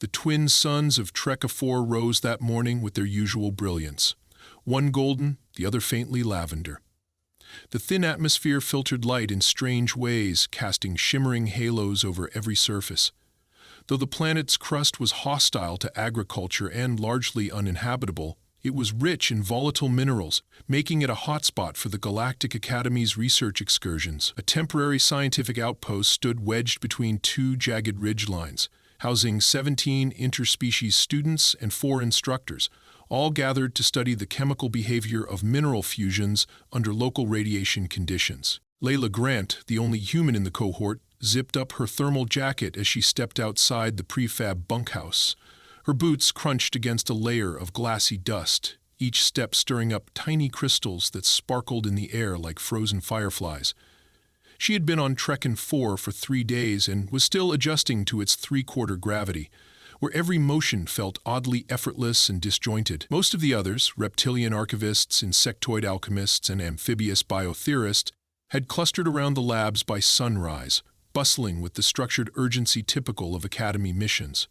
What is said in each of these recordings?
The twin suns of Trekka 4 rose that morning with their usual brilliance, one golden, the other faintly lavender. The thin atmosphere filtered light in strange ways, casting shimmering halos over every surface. Though the planet's crust was hostile to agriculture and largely uninhabitable, it was rich in volatile minerals, making it a hotspot for the Galactic Academy's research excursions. A temporary scientific outpost stood wedged between two jagged ridgelines, housing 17 interspecies students and 4 instructors, all gathered to study the chemical behavior of mineral fusions under local radiation conditions. Layla Grant, the only human in the cohort, zipped up her thermal jacket as she stepped outside the prefab bunkhouse. Her boots crunched against a layer of glassy dust, each step stirring up tiny crystals that sparkled in the air like frozen fireflies. She had been on Trekkin 4 for 3 days and was still adjusting to its 3/4 gravity, where every motion felt oddly effortless and disjointed. Most of the others, reptilian archivists, insectoid alchemists, and amphibious biotheorists, had clustered around the labs by sunrise, bustling with the structured urgency typical of Academy missions.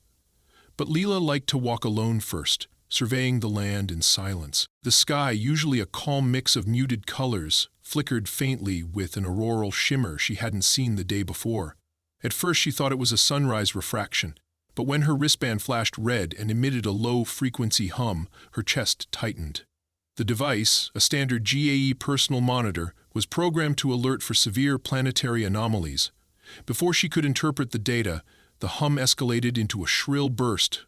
But Leela liked to walk alone first, surveying the land in silence. The sky, usually a calm mix of muted colors, flickered faintly with an auroral shimmer she hadn't seen the day before. At first she thought it was a sunrise refraction, but when her wristband flashed red and emitted a low-frequency hum, her chest tightened. The device, a standard GAE personal monitor, was programmed to alert for severe planetary anomalies. Before she could interpret the data, the hum escalated into a shrill burst,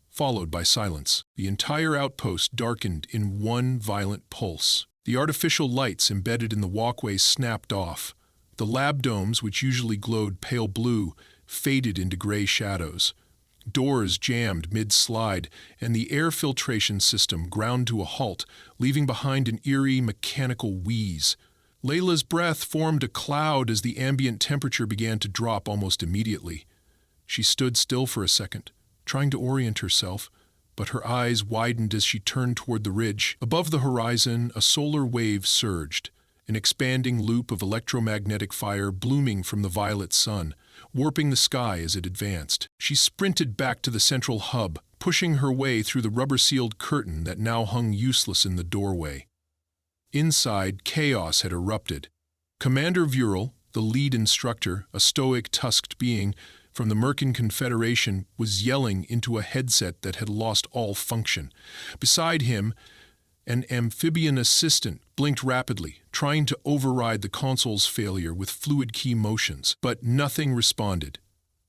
followed by silence. The entire outpost darkened in one violent pulse. The artificial lights embedded in the walkways snapped off. The lab domes, which usually glowed pale blue, faded into gray shadows. Doors jammed mid-slide, and the air filtration system ground to a halt, leaving behind an eerie mechanical wheeze. Layla's breath formed a cloud as the ambient temperature began to drop almost immediately. She stood still for a second, trying to orient herself, but her eyes widened as she turned toward the ridge. Above the horizon, a solar wave surged, an expanding loop of electromagnetic fire blooming from the violet sun, warping the sky as it advanced. She sprinted back to the central hub, pushing her way through the rubber-sealed curtain that now hung useless in the doorway. Inside, chaos had erupted. Commander Vural, the lead instructor, a stoic, tusked being from the Merkin Confederation, was yelling into a headset that had lost all function. Beside him, an amphibian assistant blinked rapidly, trying to override the console's failure with fluid key motions, but nothing responded.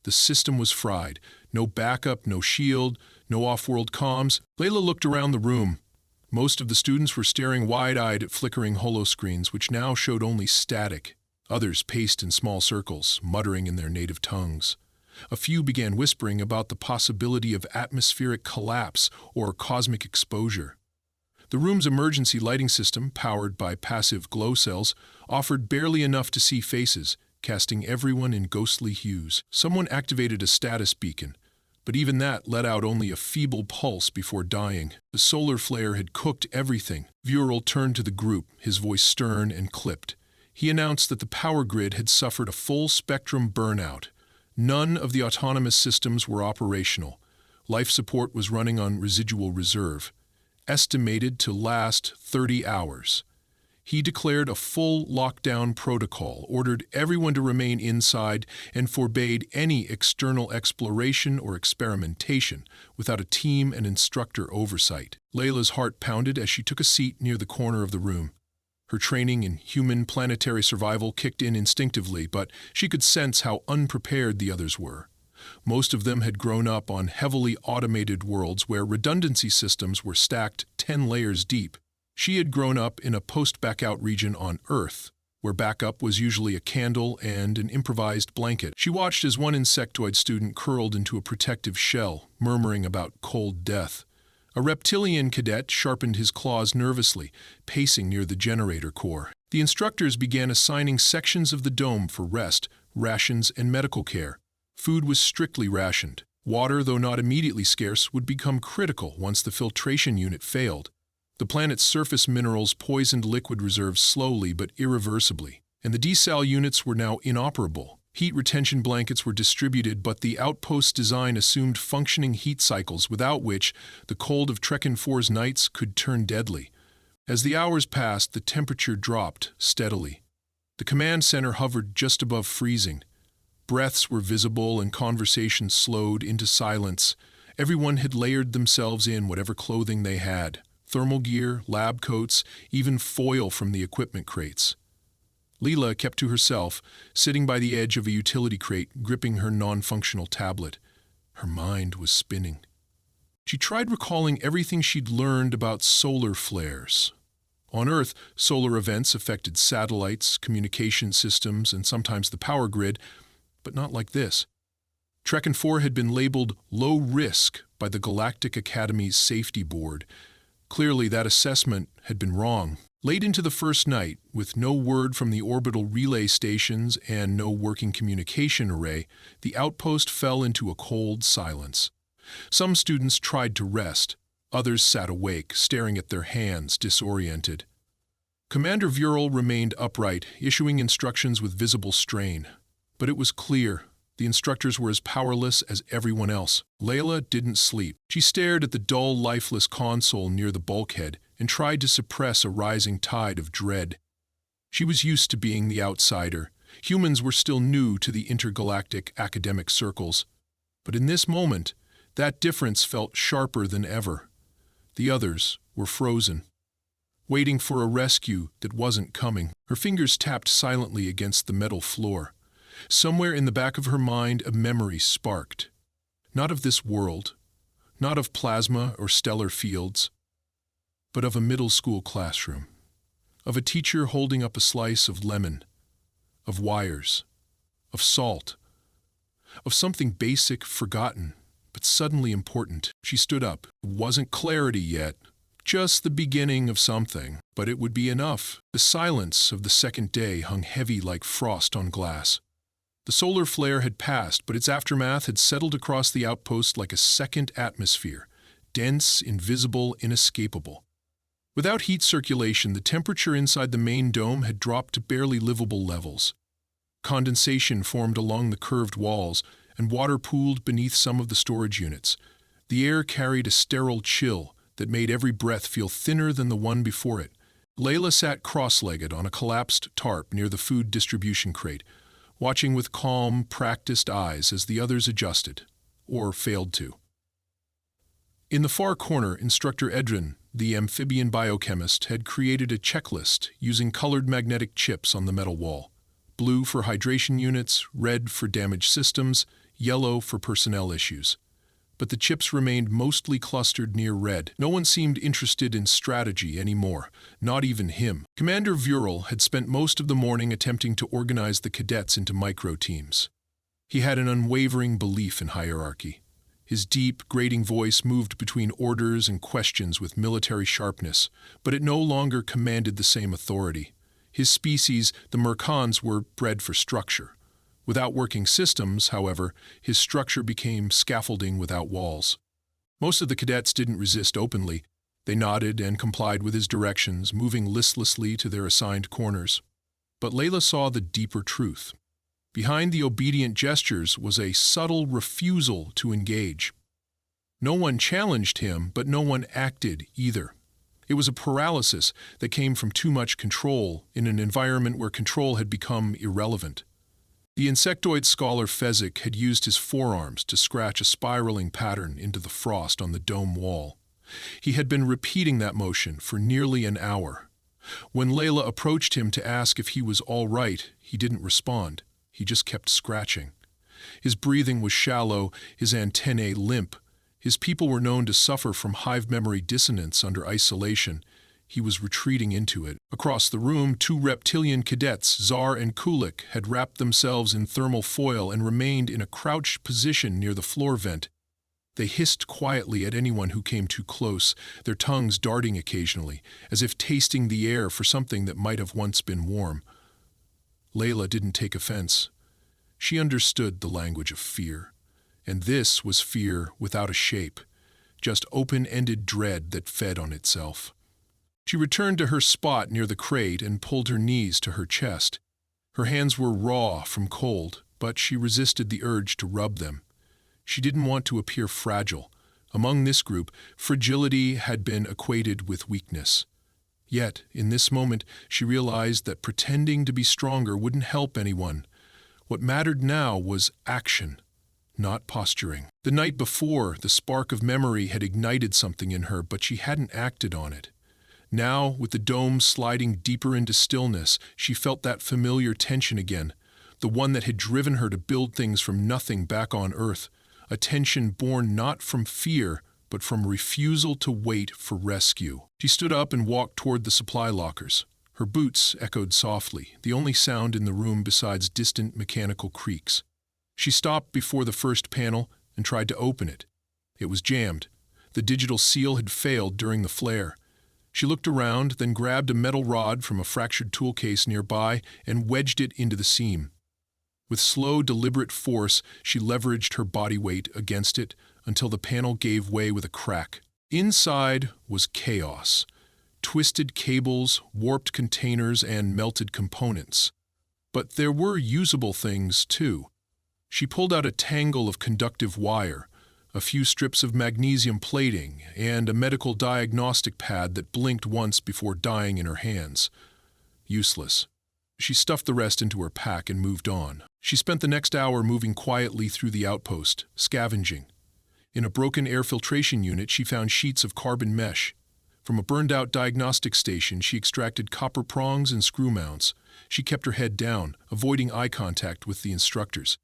The system was fried. No backup, no shield, no off-world comms. Layla looked around the room. Most of the students were staring wide-eyed at flickering holoscreens, which now showed only static. Others paced in small circles, muttering in their native tongues. A few began whispering about the possibility of atmospheric collapse or cosmic exposure. The room's emergency lighting system, powered by passive glow cells, offered barely enough to see faces, casting everyone in ghostly hues. Someone activated a status beacon, but even that let out only a feeble pulse before dying. The solar flare had cooked everything. Vural turned to the group, his voice stern and clipped. He announced that the power grid had suffered a full-spectrum burnout. None of the autonomous systems were operational. Life support was running on residual reserve, estimated to last 30 hours. He declared a full lockdown protocol, ordered everyone to remain inside, and forbade any external exploration or experimentation without a team and instructor oversight. Layla's heart pounded as she took a seat near the corner of the room. Her training in human planetary survival kicked in instinctively, but she could sense how unprepared the others were. Most of them had grown up on heavily automated worlds where redundancy systems were stacked 10 layers deep. She had grown up in a post-backout region on Earth, where backup was usually a candle and an improvised blanket. She watched as one insectoid student curled into a protective shell, murmuring about cold death. A reptilian cadet sharpened his claws nervously, pacing near the generator core. The instructors began assigning sections of the dome for rest, rations, and medical care. Food was strictly rationed. Water, though not immediately scarce, would become critical once the filtration unit failed. The planet's surface minerals poisoned liquid reserves slowly but irreversibly, and the desal units were now inoperable. Heat retention blankets were distributed, but the outpost's design assumed functioning heat cycles without which the cold of Trekkin 4's nights could turn deadly. As the hours passed, the temperature dropped steadily. The command center hovered just above freezing. Breaths were visible and conversations slowed into silence. Everyone had layered themselves in whatever clothing they had: thermal gear, lab coats, even foil from the equipment crates. Leela kept to herself, sitting by the edge of a utility crate, gripping her non-functional tablet. Her mind was spinning. She tried recalling everything she'd learned about solar flares. On Earth, solar events affected satellites, communication systems, and sometimes the power grid, but not like this. Trekkin 4 had been labeled low risk by the Galactic Academy's Safety Board. Clearly, that assessment had been wrong. Late into the first night, with no word from the orbital relay stations and no working communication array, the outpost fell into a cold silence. Some students tried to rest. Others sat awake, staring at their hands, disoriented. Commander Vural remained upright, issuing instructions with visible strain. But it was clear. The instructors were as powerless as everyone else. Layla didn't sleep. She stared at the dull, lifeless console near the bulkhead and tried to suppress a rising tide of dread. She was used to being the outsider. Humans were still new to the intergalactic academic circles. But in this moment, that difference felt sharper than ever. The others were frozen, waiting for a rescue that wasn't coming. Her fingers tapped silently against the metal floor. Somewhere in the back of her mind, a memory sparked. Not of this world, not of plasma or stellar fields, but of a middle school classroom, of a teacher holding up a slice of lemon, of wires, of salt, of something basic, forgotten, but suddenly important. She stood up. It wasn't clarity yet, just the beginning of something, but it would be enough. The silence of the second day hung heavy like frost on glass. The solar flare had passed, but its aftermath had settled across the outpost like a second atmosphere, dense, invisible, inescapable. Without heat circulation, the temperature inside the main dome had dropped to barely livable levels. Condensation formed along the curved walls, and water pooled beneath some of the storage units. The air carried a sterile chill that made every breath feel thinner than the one before it. Layla sat cross-legged on a collapsed tarp near the food distribution crate, watching with calm, practiced eyes as the others adjusted, or failed to. In the far corner, Instructor Edrin, the amphibian biochemist, had created a checklist using colored magnetic chips on the metal wall: blue for hydration units, red for damaged systems, yellow for personnel issues. But the chips remained mostly clustered near red. No one seemed interested in strategy anymore, not even him. Commander Vural had spent most of the morning attempting to organize the cadets into micro-teams. He had an unwavering belief in hierarchy. His deep, grating voice moved between orders and questions with military sharpness, but it no longer commanded the same authority. His species, the Mercans, were bred for structure. Without working systems, however, his structure became scaffolding without walls. Most of the cadets didn't resist openly. They nodded and complied with his directions, moving listlessly to their assigned corners. But Layla saw the deeper truth. Behind the obedient gestures was a subtle refusal to engage. No one challenged him, but no one acted either. It was a paralysis that came from too much control in an environment where control had become irrelevant. The insectoid scholar Fezzik had used his forearms to scratch a spiraling pattern into the frost on the dome wall. He had been repeating that motion for nearly an hour. When Layla approached him to ask if he was all right, he didn't respond. He just kept scratching. His breathing was shallow, his antennae limp. His people were known to suffer from hive memory dissonance under isolation. He was retreating into it. Across the room, two reptilian cadets, Zar and Kulik, had wrapped themselves in thermal foil and remained in a crouched position near the floor vent. They hissed quietly at anyone who came too close, their tongues darting occasionally, as if tasting the air for something that might have once been warm. Layla didn't take offense. She understood the language of fear. And this was fear without a shape, just open-ended dread that fed on itself. She returned to her spot near the crate and pulled her knees to her chest. Her hands were raw from cold, but she resisted the urge to rub them. She didn't want to appear fragile. Among this group, fragility had been equated with weakness. Yet, in this moment, she realized that pretending to be stronger wouldn't help anyone. What mattered now was action, not posturing. The night before, the spark of memory had ignited something in her, but she hadn't acted on it. Now, with the dome sliding deeper into stillness, she felt that familiar tension again, the one that had driven her to build things from nothing back on Earth, a tension born not from fear, but from refusal to wait for rescue. She stood up and walked toward the supply lockers. Her boots echoed softly, the only sound in the room besides distant mechanical creaks. She stopped before the first panel and tried to open it. It was jammed. The digital seal had failed during the flare. She looked around, then grabbed a metal rod from a fractured tool case nearby and wedged it into the seam. With slow, deliberate force, she leveraged her body weight against it until the panel gave way with a crack. Inside was chaos. Twisted cables, warped containers, and melted components. But there were usable things, too. She pulled out a tangle of conductive wire, a few strips of magnesium plating, and a medical diagnostic pad that blinked once before dying in her hands. Useless. She stuffed the rest into her pack and moved on. She spent the next hour moving quietly through the outpost, scavenging. In a broken air filtration unit, she found sheets of carbon mesh. From a burned-out diagnostic station, she extracted copper prongs and screw mounts. She kept her head down, avoiding eye contact with the instructors.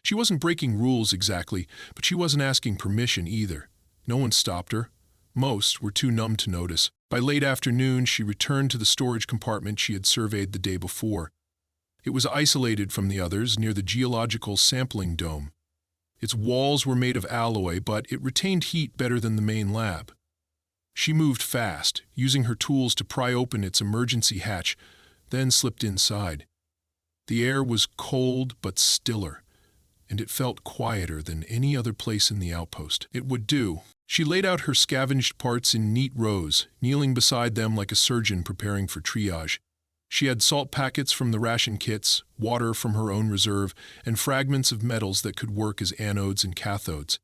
She wasn't breaking rules exactly, but she wasn't asking permission either. No one stopped her. Most were too numb to notice. By late afternoon, she returned to the storage compartment she had surveyed the day before. It was isolated from the others near the geological sampling dome. Its walls were made of alloy, but it retained heat better than the main lab. She moved fast, using her tools to pry open its emergency hatch, then slipped inside. The air was cold but stiller, and it felt quieter than any other place in the outpost. It would do. She laid out her scavenged parts in neat rows, kneeling beside them like a surgeon preparing for triage. She had salt packets from the ration kits, water from her own reserve, and fragments of metals that could work as anodes and cathodes.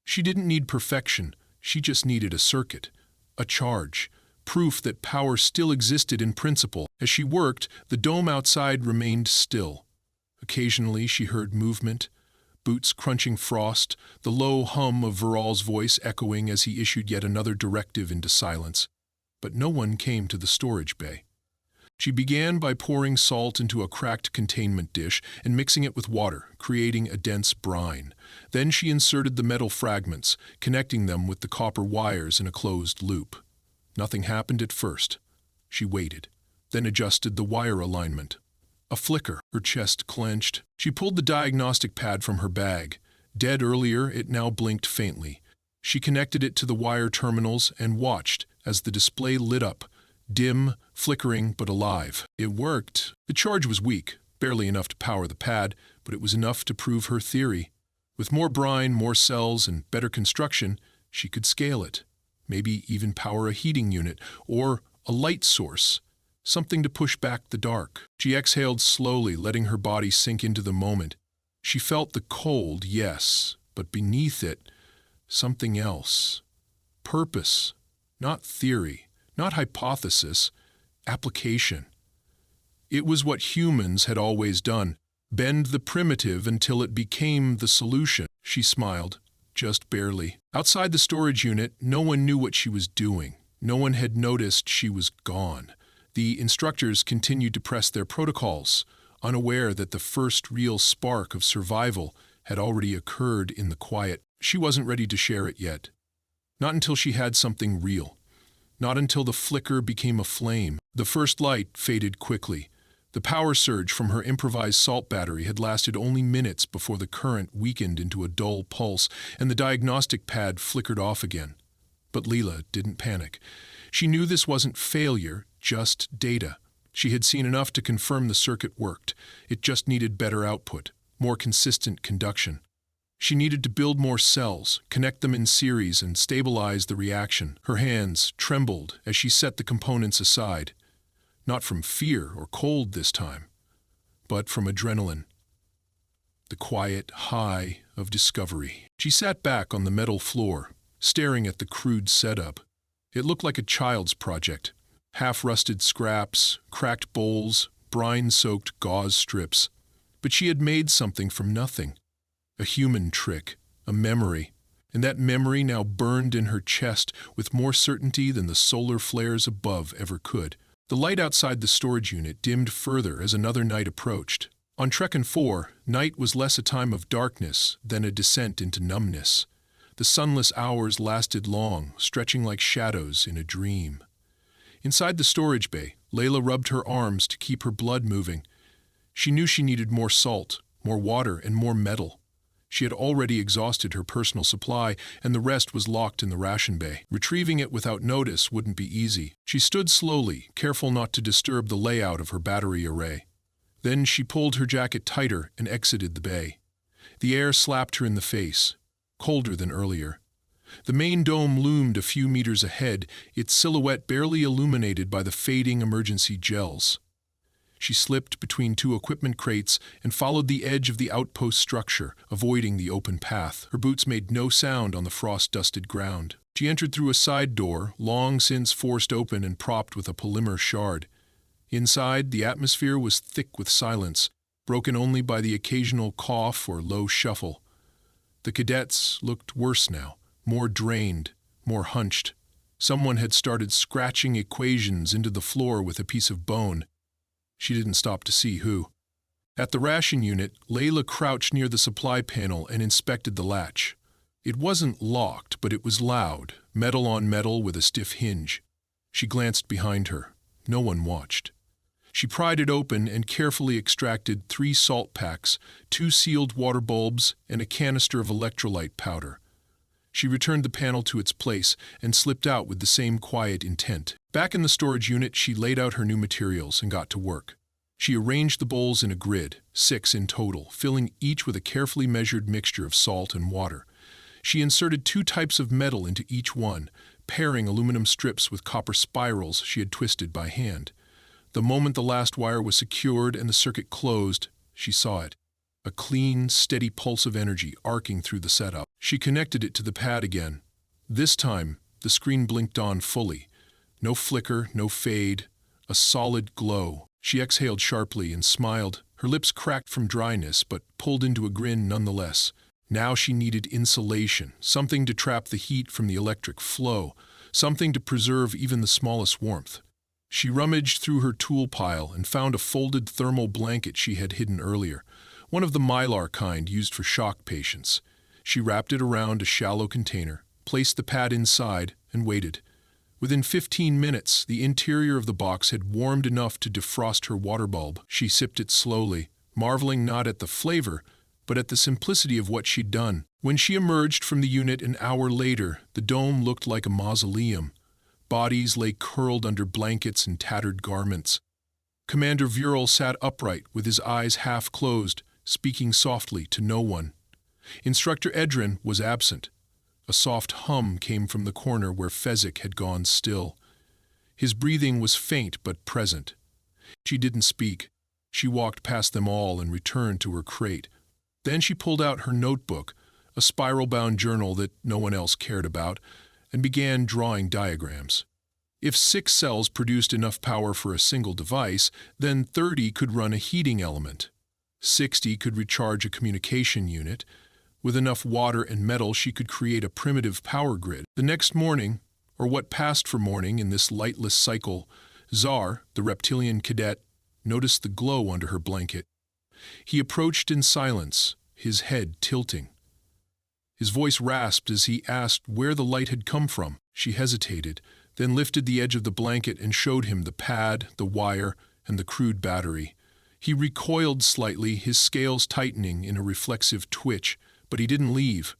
She didn't need perfection, she just needed a circuit, a charge, proof that power still existed in principle. As she worked, the dome outside remained still. Occasionally she heard movement, boots crunching frost, the low hum of Viral's voice echoing as he issued yet another directive into silence. But no one came to the storage bay. She began by pouring salt into a cracked containment dish and mixing it with water, creating a dense brine. Then she inserted the metal fragments, connecting them with the copper wires in a closed loop. Nothing happened at first. She waited, then adjusted the wire alignment. A flicker, her chest clenched. She pulled the diagnostic pad from her bag. Dead earlier, it now blinked faintly. She connected it to the wire terminals and watched as the display lit up, dim, flickering, but alive. It worked. The charge was weak, barely enough to power the pad, but it was enough to prove her theory. With more brine, more cells, and better construction, she could scale it. Maybe even power a heating unit, or a light source, something to push back the dark. She exhaled slowly, letting her body sink into the moment. She felt the cold, yes, but beneath it, something else. Purpose, not theory. Not hypothesis, application. It was what humans had always done, bend the primitive until it became the solution. She smiled, just barely. Outside the storage unit, no one knew what she was doing. No one had noticed she was gone. The instructors continued to press their protocols, unaware that the first real spark of survival had already occurred in the quiet. She wasn't ready to share it yet. Not until she had something real. Not until the flicker became a flame. The first light faded quickly. The power surge from her improvised salt battery had lasted only minutes before the current weakened into a dull pulse, and the diagnostic pad flickered off again. But Leela didn't panic. She knew this wasn't failure, just data. She had seen enough to confirm the circuit worked. It just needed better output, more consistent conduction. She needed to build more cells, connect them in series, and stabilize the reaction. Her hands trembled as she set the components aside. Not from fear or cold this time, but from adrenaline. the quiet high of discovery. She sat back on the metal floor, staring at the crude setup. It looked like a child's project. Half-rusted scraps, cracked bowls, brine-soaked gauze strips. But she had made something from nothing. A human trick, a memory, and that memory now burned in her chest with more certainty than the solar flares above ever could. The light outside the storage unit dimmed further as another night approached. On Trekkin 4, night was less a time of darkness than a descent into numbness. The sunless hours lasted long, stretching like shadows in a dream. Inside the storage bay, Layla rubbed her arms to keep her blood moving. She knew she needed more salt, more water, and more metal. She had already exhausted her personal supply, and the rest was locked in the ration bay. Retrieving it without notice wouldn't be easy. She stood slowly, careful not to disturb the layout of her battery array. Then she pulled her jacket tighter and exited the bay. The air slapped her in the face, colder than earlier. The main dome loomed a few meters ahead, its silhouette barely illuminated by the fading emergency gels. She slipped between two equipment crates and followed the edge of the outpost structure, avoiding the open path. Her boots made no sound on the frost-dusted ground. She entered through a side door, long since forced open and propped with a polymer shard. Inside, the atmosphere was thick with silence, broken only by the occasional cough or low shuffle. The cadets looked worse now, more drained, more hunched. Someone had started scratching equations into the floor with a piece of bone. She didn't stop to see who. At the ration unit, Layla crouched near the supply panel and inspected the latch. It wasn't locked, but it was loud, metal on metal with a stiff hinge. She glanced behind her. No one watched. She pried it open and carefully extracted 3 salt packs, 2 sealed water bulbs, and a canister of electrolyte powder. She returned the panel to its place and slipped out with the same quiet intent. Back in the storage unit, she laid out her new materials and got to work. She arranged the bowls in a grid, 6 in total, filling each with a carefully measured mixture of salt and water. She inserted 2 types of metal into each one, pairing aluminum strips with copper spirals she had twisted by hand. The moment the last wire was secured and the circuit closed, she saw it. A clean, steady pulse of energy arcing through the setup. She connected it to the pad again. This time, the screen blinked on fully. No flicker, no fade, a solid glow. She exhaled sharply and smiled, her lips cracked from dryness but pulled into a grin nonetheless. Now she needed insulation, something to trap the heat from the electric flow, something to preserve even the smallest warmth. She rummaged through her tool pile and found a folded thermal blanket she had hidden earlier, one of the mylar kind used for shock patients. She wrapped it around a shallow container, placed the pad inside, and waited. Within 15 minutes, the interior of the box had warmed enough to defrost her water bulb. She sipped it slowly, marveling not at the flavor, but at the simplicity of what she'd done. When she emerged from the unit an hour later, the dome looked like a mausoleum. Bodies lay curled under blankets and tattered garments. Commander Vural sat upright with his eyes half closed, speaking softly to no one. Instructor Edrin was absent. A soft hum came from the corner where Fezzik had gone still. His breathing was faint but present. She didn't speak. She walked past them all and returned to her crate. Then she pulled out her notebook, a spiral-bound journal that no one else cared about, and began drawing diagrams. If 6 cells produced enough power for a single device, then 30 could run a heating element. 60 could recharge a communication unit. With enough water and metal, she could create a primitive power grid. The next morning, or what passed for morning in this lightless cycle, Zar, the reptilian cadet, noticed the glow under her blanket. He approached in silence, his head tilting. His voice rasped as he asked where the light had come from. She hesitated, then lifted the edge of the blanket and showed him the pad, the wire, and the crude battery. He recoiled slightly, his scales tightening in a reflexive twitch, but he didn't leave.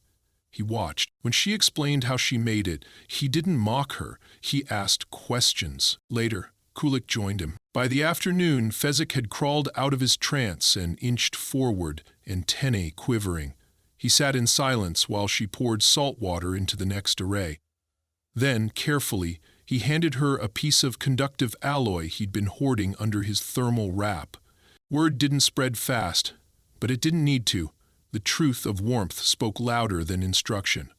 He watched. When she explained how she made it, he didn't mock her. He asked questions. Later, Kulik joined him. By the afternoon, Fezzik had crawled out of his trance and inched forward, antennae quivering. He sat in silence while she poured salt water into the next array. Then, carefully, he handed her a piece of conductive alloy he'd been hoarding under his thermal wrap. Word didn't spread fast, but it didn't need to. The truth of warmth spoke louder than instruction.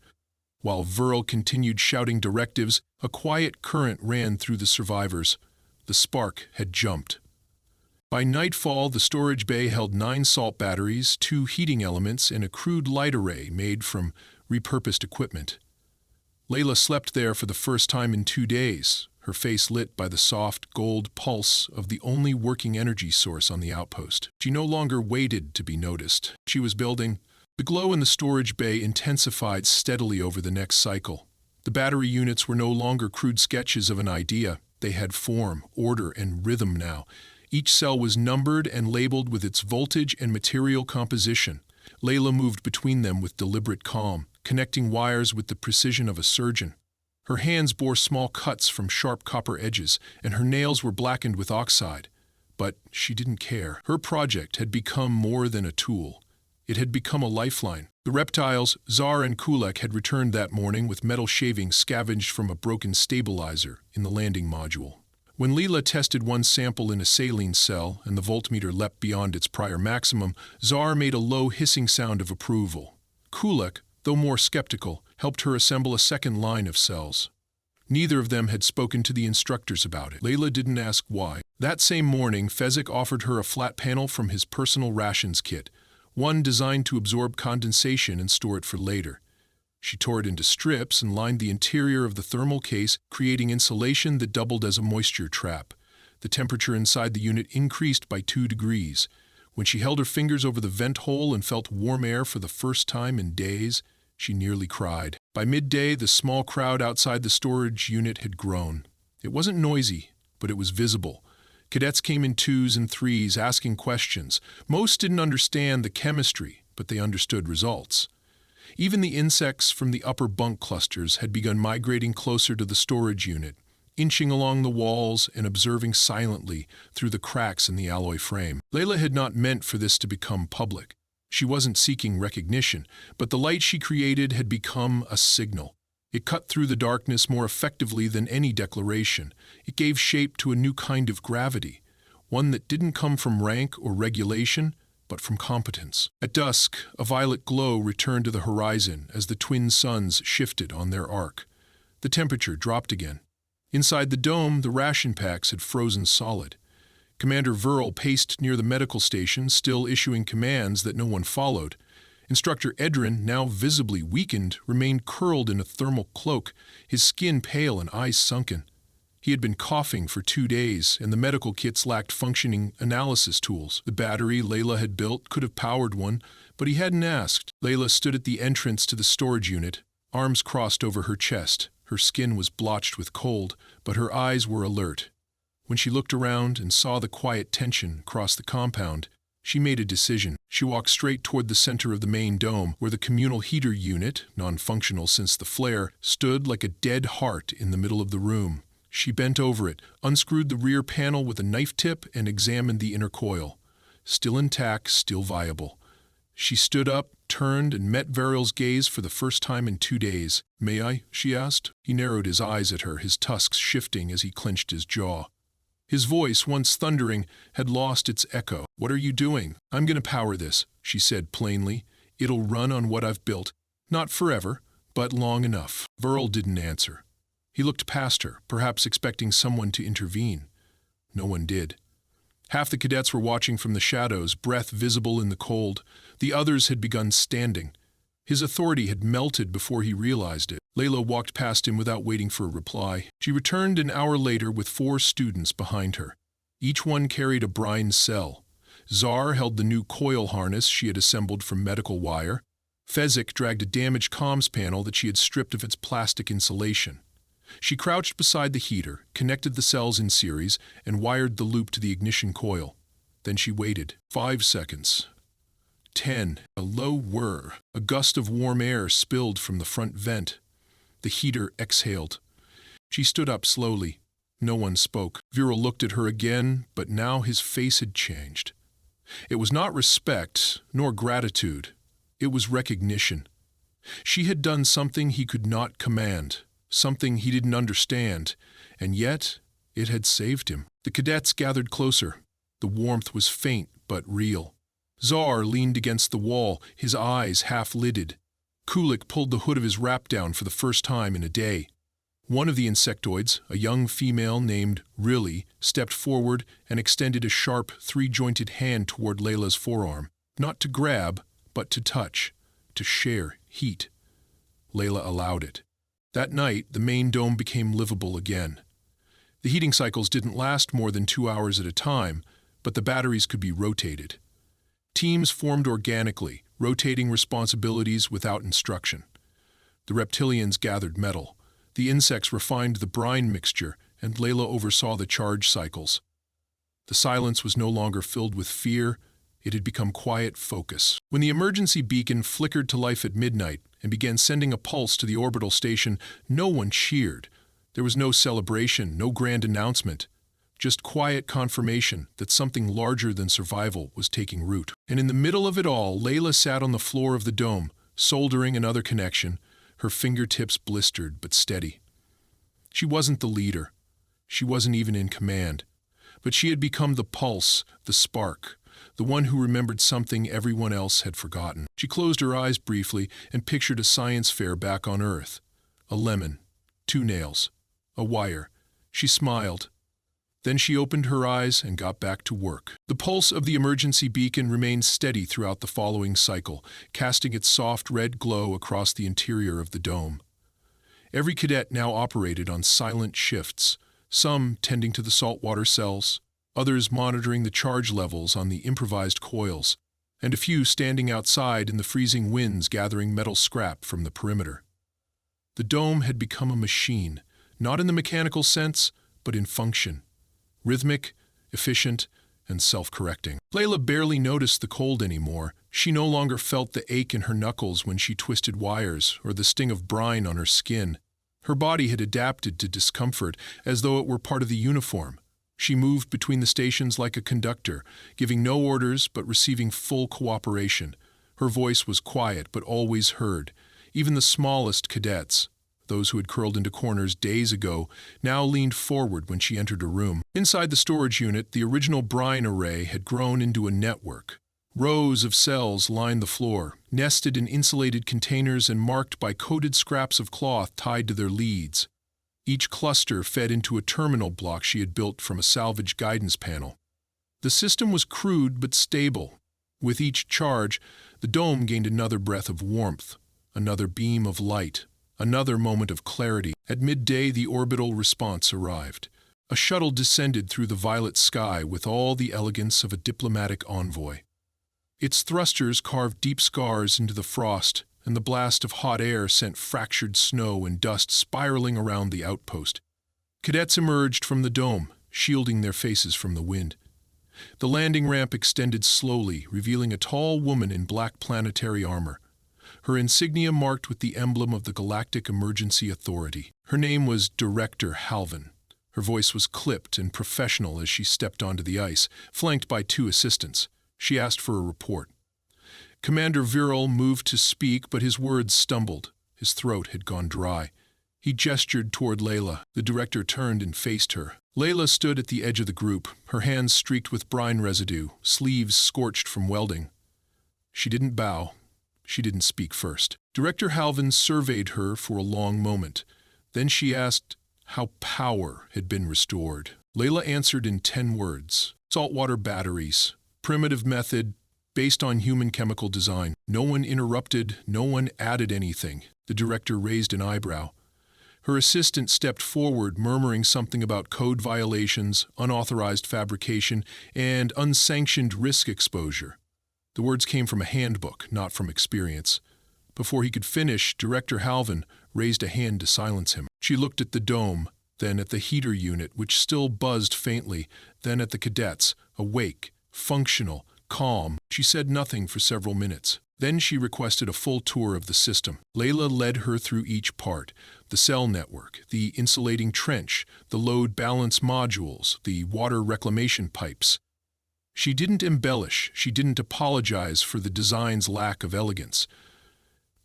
While Verl continued shouting directives, a quiet current ran through the survivors. The spark had jumped. By nightfall, the storage bay held 9 salt batteries, 2 heating elements, and a crude light array made from repurposed equipment. Layla slept there for the first time in 2 days, her face lit by the soft gold pulse of the only working energy source on the outpost. She no longer waited to be noticed. She was building. The glow in the storage bay intensified steadily over the next cycle. The battery units were no longer crude sketches of an idea. They had form, order, and rhythm now. Each cell was numbered and labeled with its voltage and material composition. Layla moved between them with deliberate calm, connecting wires with the precision of a surgeon. Her hands bore small cuts from sharp copper edges, and her nails were blackened with oxide. But she didn't care. Her project had become more than a tool. It had become a lifeline. The reptiles, Zar and Kulek, had returned that morning with metal shavings scavenged from a broken stabilizer in the landing module. When Leela tested one sample in a saline cell and the voltmeter leapt beyond its prior maximum, Zar made a low hissing sound of approval. Kulek, though more skeptical, helped her assemble a second line of cells. Neither of them had spoken to the instructors about it. Layla didn't ask why. That same morning, Fezzik offered her a flat panel from his personal rations kit, one designed to absorb condensation and store it for later. She tore it into strips and lined the interior of the thermal case, creating insulation that doubled as a moisture trap. The temperature inside the unit increased by 2 degrees. When she held her fingers over the vent hole and felt warm air for the first time in days, she nearly cried. By midday, the small crowd outside the storage unit had grown. It wasn't noisy, but it was visible. Cadets came in 2s and 3s, asking questions. Most didn't understand the chemistry, but they understood results. Even the insects from the upper bunk clusters had begun migrating closer to the storage unit, inching along the walls and observing silently through the cracks in the alloy frame. Layla had not meant for this to become public. She wasn't seeking recognition, but the light she created had become a signal. It cut through the darkness more effectively than any declaration. It gave shape to a new kind of gravity, one that didn't come from rank or regulation, but from competence. At dusk, a violet glow returned to the horizon as the twin suns shifted on their arc. The temperature dropped again. Inside the dome, the ration packs had frozen solid. Commander Verl paced near the medical station, still issuing commands that no one followed. Instructor Edrin, now visibly weakened, remained curled in a thermal cloak, his skin pale and eyes sunken. He had been coughing for 2 days, and the medical kits lacked functioning analysis tools. The battery Layla had built could have powered one, but he hadn't asked. Layla stood at the entrance to the storage unit, arms crossed over her chest. Her skin was blotched with cold, but her eyes were alert. When she looked around and saw the quiet tension across the compound, she made a decision. She walked straight toward the center of the main dome, where the communal heater unit, non-functional since the flare, stood like a dead heart in the middle of the room. She bent over it, unscrewed the rear panel with a knife tip, and examined the inner coil. Still intact, still viable. She stood up, turned, and met Veril's gaze for the first time in 2 days. "May I?" she asked. He narrowed his eyes at her, his tusks shifting as he clenched his jaw. His voice, once thundering, had lost its echo. "What are you doing?" "I'm going to power this," she said plainly. "It'll run on what I've built. Not forever, but long enough." Verl didn't answer. He looked past her, perhaps expecting someone to intervene. No one did. Half the cadets were watching from the shadows, breath visible in the cold. The others had begun standing. His authority had melted before he realized it. Layla walked past him without waiting for a reply. She returned an hour later with 4 students behind her. Each one carried a brine cell. Zar held the new coil harness she had assembled from medical wire. Fezzik dragged a damaged comms panel that she had stripped of its plastic insulation. She crouched beside the heater, connected the cells in series, and wired the loop to the ignition coil. Then she waited. 5 seconds. 10. A low whir. A gust of warm air spilled from the front vent. The heater exhaled. She stood up slowly. No one spoke. Viral looked at her again, but now his face had changed. It was not respect, nor gratitude. It was recognition. She had done something he could not command, something he didn't understand, and yet it had saved him. The cadets gathered closer. The warmth was faint but real. Czar leaned against the wall, his eyes half-lidded. Kulik pulled the hood of his wrap down for the first time in a day. One of the insectoids, a young female named Rilly, stepped forward and extended a sharp, three-jointed hand toward Layla's forearm. Not to grab, but to touch, to share heat. Layla allowed it. That night, the main dome became livable again. The heating cycles didn't last more than 2 hours at a time, but the batteries could be rotated. Teams formed organically, rotating responsibilities without instruction. The reptilians gathered metal. The insects refined the brine mixture, and Layla oversaw the charge cycles. The silence was no longer filled with fear. It had become quiet focus. When the emergency beacon flickered to life at midnight and began sending a pulse to the orbital station, no one cheered. There was no celebration, no grand announcement. Just quiet confirmation that something larger than survival was taking root. And in the middle of it all, Layla sat on the floor of the dome, soldering another connection, her fingertips blistered but steady. She wasn't the leader. She wasn't even in command. But she had become the pulse, the spark, the one who remembered something everyone else had forgotten. She closed her eyes briefly and pictured a science fair back on Earth. A lemon, 2 nails, a wire. She smiled. Then she opened her eyes and got back to work. The pulse of the emergency beacon remained steady throughout the following cycle, casting its soft red glow across the interior of the dome. Every cadet now operated on silent shifts, some tending to the saltwater cells, others monitoring the charge levels on the improvised coils, and a few standing outside in the freezing winds gathering metal scrap from the perimeter. The dome had become a machine, not in the mechanical sense, but in function. Rhythmic, efficient, and self-correcting. Layla barely noticed the cold anymore. She no longer felt the ache in her knuckles when she twisted wires or the sting of brine on her skin. Her body had adapted to discomfort as though it were part of the uniform. She moved between the stations like a conductor, giving no orders but receiving full cooperation. Her voice was quiet but always heard. Even the smallest cadets, those who had curled into corners days ago, now leaned forward when she entered a room. Inside the storage unit, the original brine array had grown into a network. Rows of cells lined the floor, nested in insulated containers and marked by coated scraps of cloth tied to their leads. Each cluster fed into a terminal block she had built from a salvage guidance panel. The system was crude but stable. With each charge, the dome gained another breath of warmth, another beam of light, another moment of clarity. At midday, the orbital response arrived. A shuttle descended through the violet sky with all the elegance of a diplomatic envoy. Its thrusters carved deep scars into the frost, and the blast of hot air sent fractured snow and dust spiraling around the outpost. Cadets emerged from the dome, shielding their faces from the wind. The landing ramp extended slowly, revealing a tall woman in black planetary armor. Her insignia marked with the emblem of the Galactic Emergency Authority. Her name was Director Halvin. Her voice was clipped and professional as she stepped onto the ice, flanked by 2 assistants. She asked for a report. Commander Viral moved to speak, but his words stumbled. His throat had gone dry. He gestured toward Layla. The director turned and faced her. Layla stood at the edge of the group, her hands streaked with brine residue, sleeves scorched from welding. She didn't bow. She didn't speak first. Director Halvin surveyed her for a long moment. Then she asked how power had been restored. Layla answered in 10 words. Saltwater batteries. Primitive method, based on human chemical design. No one interrupted, no one added anything. The director raised an eyebrow. Her assistant stepped forward, murmuring something about code violations, unauthorized fabrication, and unsanctioned risk exposure. The words came from a handbook, not from experience. Before he could finish, Director Halvin raised a hand to silence him. She looked at the dome, then at the heater unit, which still buzzed faintly, then at the cadets, awake, functional, calm. She said nothing for several minutes. Then she requested a full tour of the system. Layla led her through each part: the cell network, the insulating trench, the load balance modules, the water reclamation pipes. She didn't embellish, she didn't apologize for the design's lack of elegance.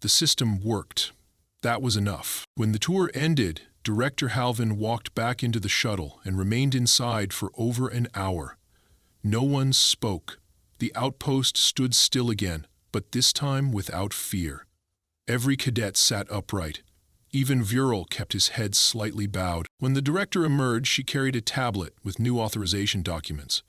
The system worked. That was enough. When the tour ended, Director Halvin walked back into the shuttle and remained inside for over an hour. No one spoke, The outpost stood still again, but this time without fear. Every cadet sat upright. Even Vural kept his head slightly bowed. When the director emerged, she carried a tablet with new authorization documents.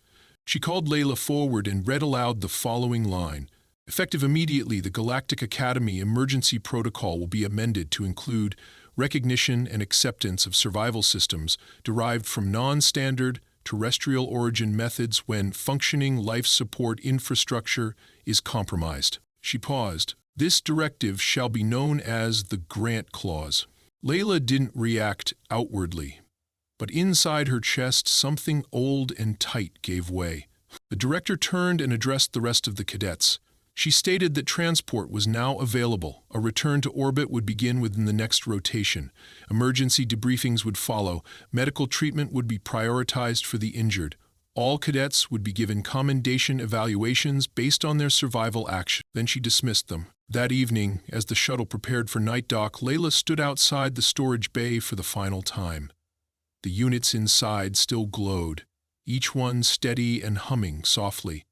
She called Layla forward and read aloud the following line. Effective immediately, the Galactic Academy emergency protocol will be amended to include recognition and acceptance of survival systems derived from non-standard terrestrial origin methods when functioning life support infrastructure is compromised. She paused. This directive shall be known as the Grant Clause. Layla didn't react outwardly, but inside her chest something old and tight gave way. The director turned and addressed the rest of the cadets. She stated that transport was now available. A return to orbit would begin within the next rotation. Emergency debriefings would follow. Medical treatment would be prioritized for the injured. All cadets would be given commendation evaluations based on their survival action. Then she dismissed them. That evening, as the shuttle prepared for night dock, Layla stood outside the storage bay for the final time. The units inside still glowed, each one steady and humming softly.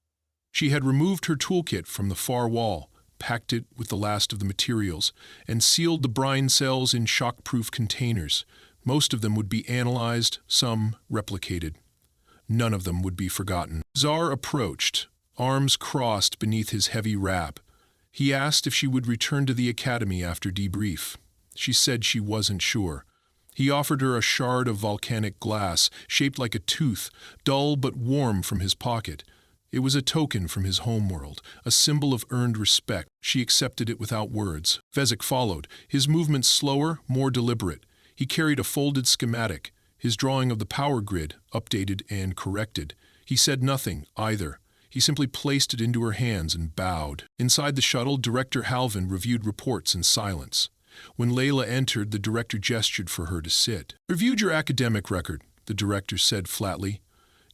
She had removed her toolkit from the far wall, packed it with the last of the materials, and sealed the brine cells in shock-proof containers. Most of them would be analyzed, some replicated. None of them would be forgotten. Zar approached, arms crossed beneath his heavy wrap. He asked if she would return to the academy after debrief. She said she wasn't sure. He offered her a shard of volcanic glass, shaped like a tooth, dull but warm from his pocket. It was a token from his homeworld, a symbol of earned respect. She accepted it without words. Vezek followed, his movements slower, more deliberate. He carried a folded schematic, his drawing of the power grid, updated and corrected. He said nothing, either. He simply placed it into her hands and bowed. Inside the shuttle, Director Halvin reviewed reports in silence. When Layla entered, the director gestured for her to sit. "Reviewed your academic record," the director said flatly.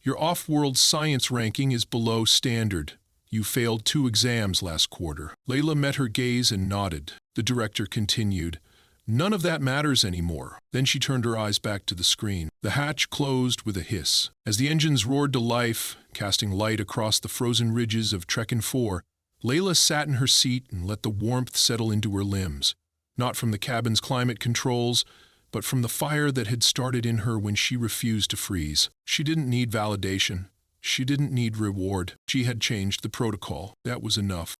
"Your off-world science ranking is below standard. You failed 2 exams last quarter." Layla met her gaze and nodded. The director continued, "None of that matters anymore." Then she turned her eyes back to the screen. The hatch closed with a hiss. As the engines roared to life, casting light across the frozen ridges of Trekken 4, Layla sat in her seat and let the warmth settle into her limbs. Not from the cabin's climate controls, but from the fire that had started in her when she refused to freeze. She didn't need validation. She didn't need reward. She had changed the protocol. That was enough.